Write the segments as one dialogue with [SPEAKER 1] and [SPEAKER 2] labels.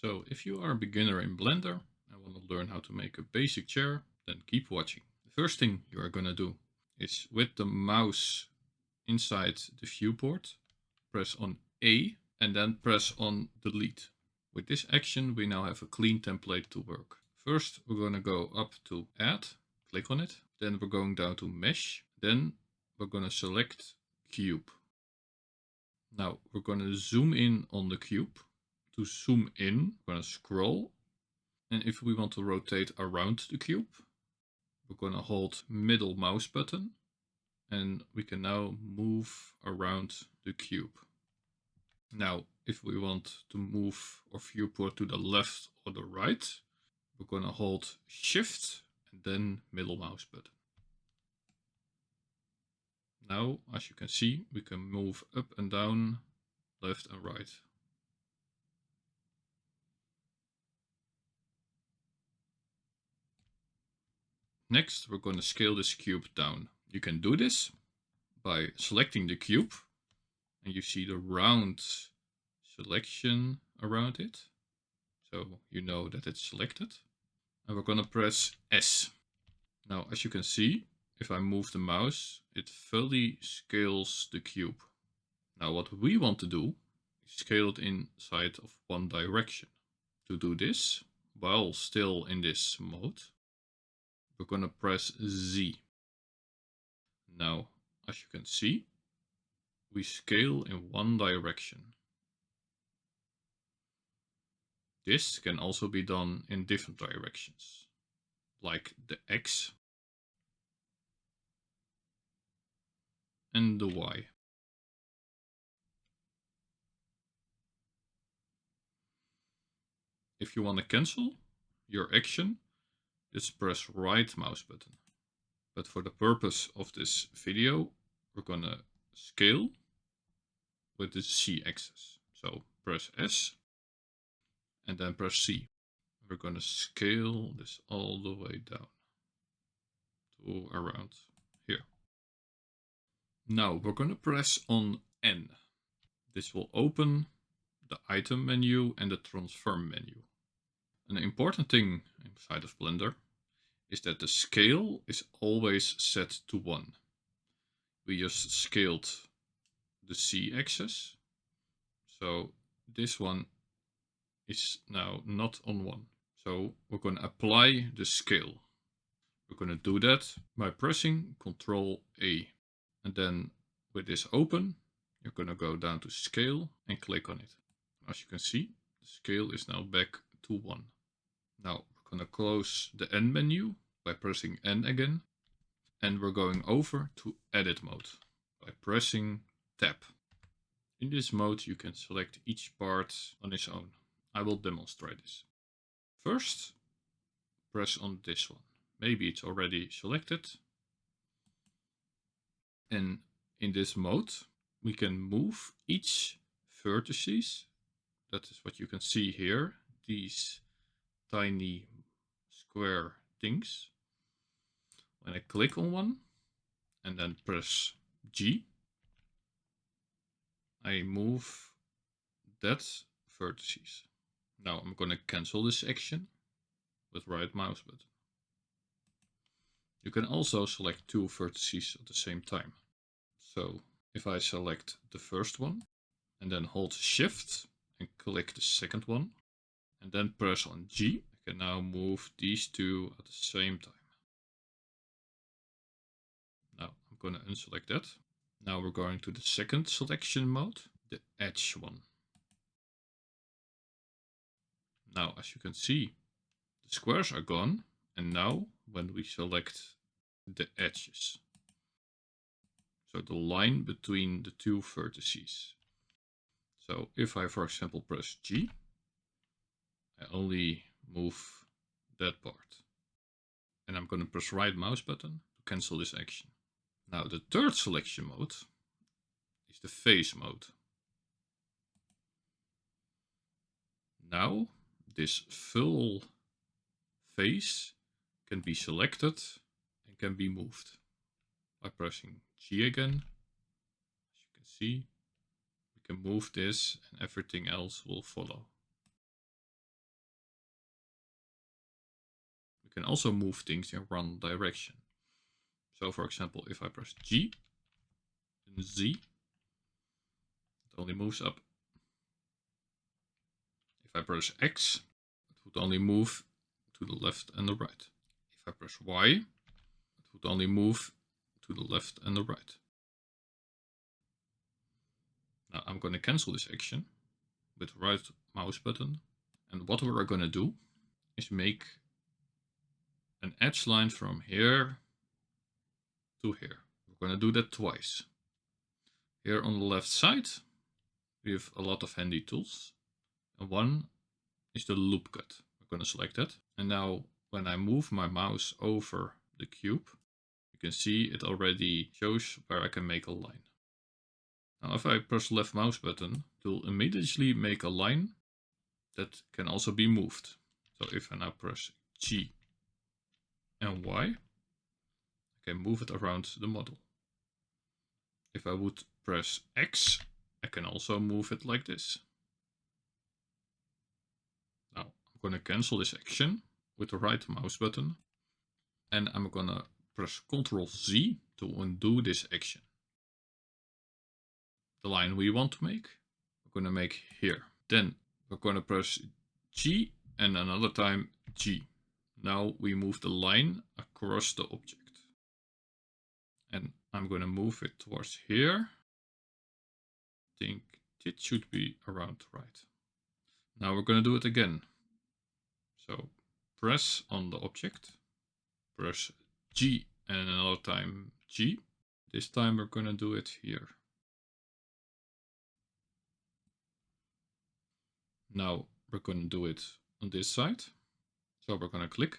[SPEAKER 1] So if you are a beginner in Blender and want to learn how to make a basic chair, then keep watching. The first thing you are going to do is with the mouse inside the viewport, press on A and then press on delete. With this action we now have a clean template to work. First we're going to go up to add, click on it, then we're going down to mesh, then we're going to select cube. Now we're going to zoom in on the cube. To zoom in, we're going to scroll, and if we want to rotate around the cube, we're going to hold middle mouse button, and we can now move around the cube. Now, if we want to move our viewport to the left or the right, we're going to hold Shift and then middle mouse button. Now, as you can see, we can move up and down, left and right. Next, we're going to scale this cube down. You can do this by selecting the cube, and you see the round selection around it. So you know that it's selected. And we're going to press S. Now, as you can see, if I move the mouse, it fully scales the cube. Now, what we want to do is scale it inside of one direction. To do this, while still in this mode, we're going to press Z. Now, as you can see, we scale in one direction. This can also be done in different directions, like the X and the Y. If you want to cancel your action, just press right mouse button. But for the purpose of this video, we're gonna scale with the Z axis. So press S and then press C. We're gonna scale this all the way down to around here. Now we're gonna press on N. This will open the item menu and the transform menu. An important thing inside of Blender is that the scale is always set to 1. We just scaled the Z axis, so this one is now not on 1. So we're going to apply the scale. We're going to do that by pressing Ctrl A, and then with this open, you're going to go down to scale and click on it. As you can see, the scale is now back to 1. Now we're going to close the N menu by pressing N again, and we're going over to edit mode by pressing tab. In this mode you can select each part on its own. I will demonstrate this. First, press on this one. Maybe it's already selected. And in this mode we can move each vertices. That is what you can see here, these tiny square things. When I click on one and then press G, I move that vertices. Now I'm going to cancel this action with right mouse button. You can also select 2 vertices at the same time. So if I select the first one and then hold Shift and click the second one and then press on G, I can now move these 2 at the same time. Now I'm going to unselect that. Now we're going to the second selection mode, the edge one. Now as you can see, the squares are gone, and now when we select the edges, so the line between the 2 vertices. So if I, for example, press G, I only move that part. And I'm going to press right mouse button to cancel this action. Now the third selection mode is the face mode. Now this full face can be selected and can be moved by pressing G again. As you can see, we can move this and everything else will follow. can also move things in one direction. So for example, if I press G, then Z, it only moves up. If I press X, it would only move to the left and the right. If I press Y, it would only move to the left and the right. Now I'm going to cancel this action with the right mouse button. And what we're going to do is make an edge line from here to here. We're going to do that twice. Here on the left side, we have a lot of handy tools. And one is the loop cut. We're going to select that. And now when I move my mouse over the cube, you can see it already shows where I can make a line. Now if I press the left mouse button, it will immediately make a line that can also be moved. So if I now press G and Y, I can move it around the model. If I would press X, I can also move it like this. Now I'm going to cancel this action with the right mouse button, and I'm going to press Ctrl Z to undo this action. The line we want to make, we're going to make here. Then we're going to press G and another time G. Now we move the line across the object. And I'm going to move it towards here. I think it should be around right. Now we're going to do it again. So press on the object, press G and another time G. This time we're going to do it here. Now we're going to do it on this side. So we're going to click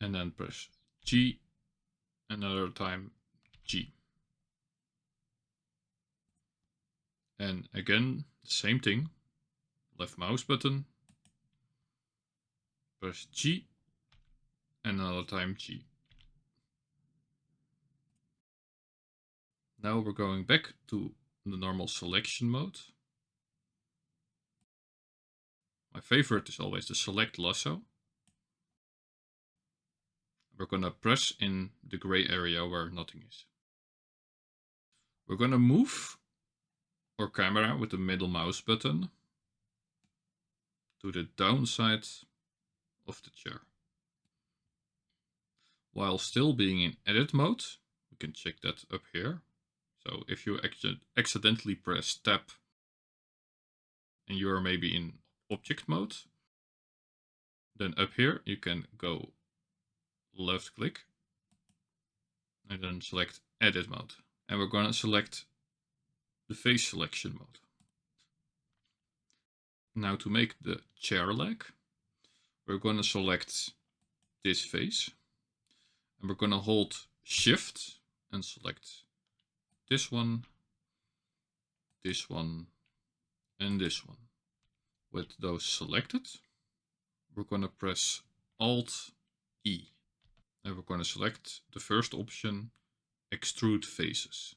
[SPEAKER 1] and then press G, another time G. And again, the same thing, left mouse button, press G, and another time G. Now we're going back to the normal selection mode. My favorite is always the select lasso. We're going to press in the gray area where nothing is. We're going to move our camera with the middle mouse button to the downside of the chair. While still being in edit mode, we can check that up here. So if you accidentally press tab and you are maybe in object mode, then up here you can go left click and then select edit mode. And we're going to select the face selection mode. Now to make the chair leg, we're going to select this face and we're going to hold shift and select this one, and this one. With those selected, we're going to press Alt E. And we're going to select the first option, extrude faces.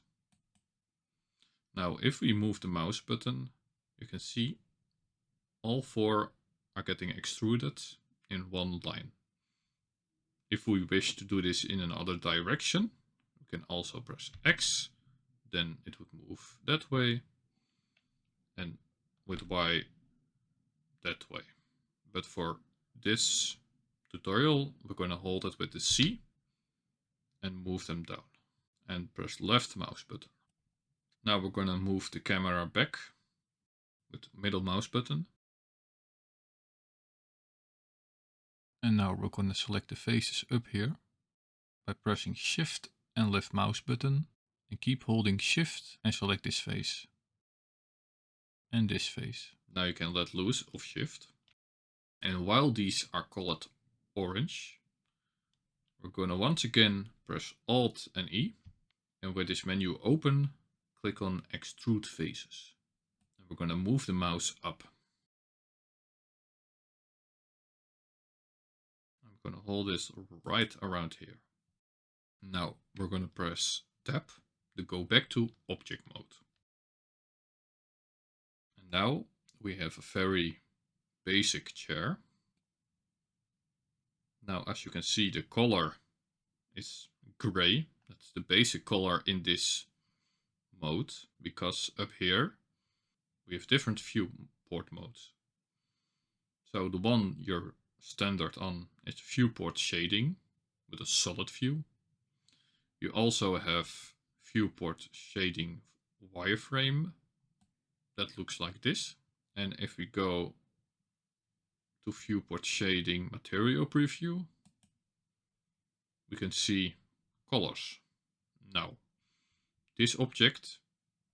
[SPEAKER 1] Now if we move the mouse button, you can see all four are getting extruded in one line. If we wish to do this in another direction, we can also press X, then it would move that way, and with Y that way. But for this tutorial, we're going to hold it with the C and move them down and press left mouse button. Now we're going to move the camera back with the middle mouse button. And now we're going to select the faces up here by pressing shift and left mouse button, and keep holding shift and select this face and this face. Now you can let loose of shift. And while these are colored orange, we're going to once again press Alt and E, and with this menu open, click on extrude faces. And we're going to move the mouse up. I'm going to hold this right around here. Now we're going to press tab to go back to object mode. And now we have a very basic chair. Now, as you can see, the color is gray. That's the basic color in this mode, because up here we have different viewport modes. So the one you're standard on is viewport shading with a solid view. You also have viewport shading wireframe that looks like this. And if we go to viewport shading material preview, we can see colors. Now, this object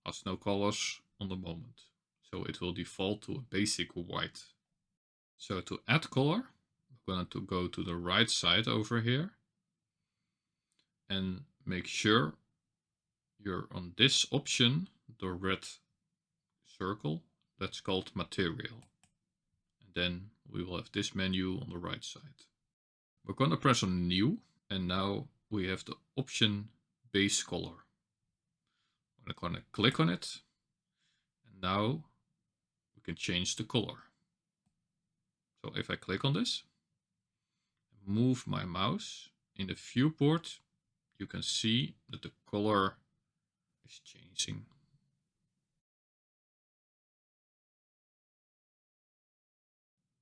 [SPEAKER 1] has no colors on the moment, so it will default to a basic white. So to add color, we're going to go to the right side over here and make sure you're on this option, the red circle, that's called material. And then we will have this menu on the right side. We're going to press on new, and now we have the option base color. I'm going to click on it, and now we can change the color. So if I click on this, move my mouse in the viewport, you can see that the color is changing.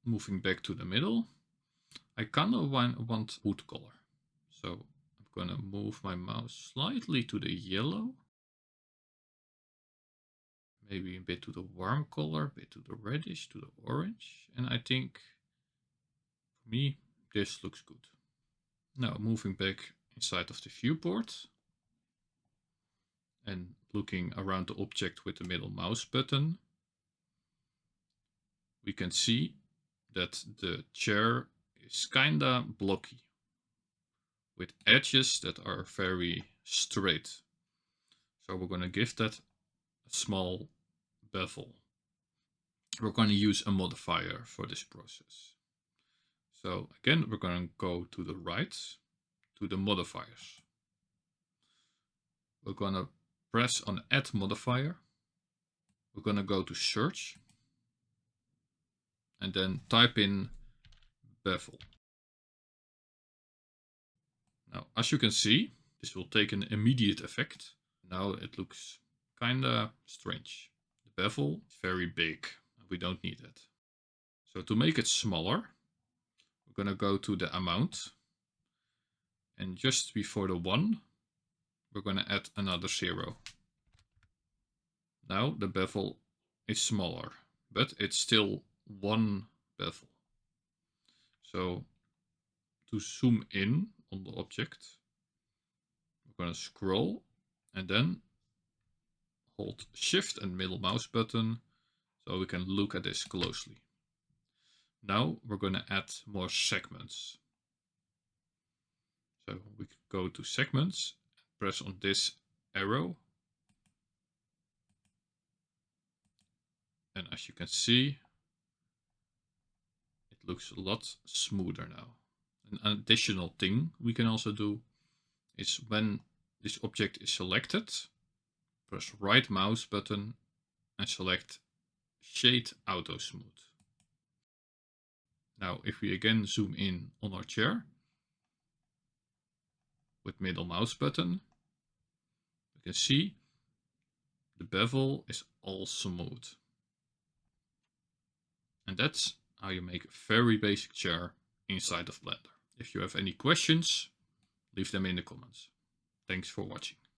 [SPEAKER 1] Moving back to the middle, I kind of want wood color. So I'm going to move my mouse slightly to the yellow. Maybe a bit to the warm color, a bit to the reddish, to the orange. And I think, for me, this looks good. Now moving back inside of the viewport and looking around the object with the middle mouse button, we can see that the chair is kinda blocky with edges that are very straight. So we're going to give that a small bevel. We're going to use a modifier for this process. So again, we're going to go to the right, to the modifiers. We're going to press on add modifier. We're going to go to search and then type in bevel. Now, as you can see, this will take an immediate effect. Now it looks kinda strange. The bevel is very big. We don't need that. So to make it smaller, we're gonna go to the amount. And just before the 1, we're gonna add another 0. Now the bevel is smaller, but it's still 1 bevel. So to zoom in on the object, we're gonna scroll and then hold Shift and middle mouse button so we can look at this closely. Now we're going to add more segments. So we go to segments, press on this arrow. And as you can see, it looks a lot smoother now. An additional thing we can also do is when this object is selected, press right mouse button and select Shade Auto Smooth. Now if we again zoom in on our chair with middle mouse button, you can see the bevel is all smooth. And that's how you make a very basic chair inside of Blender. If you have any questions, leave them in the comments. Thanks for watching.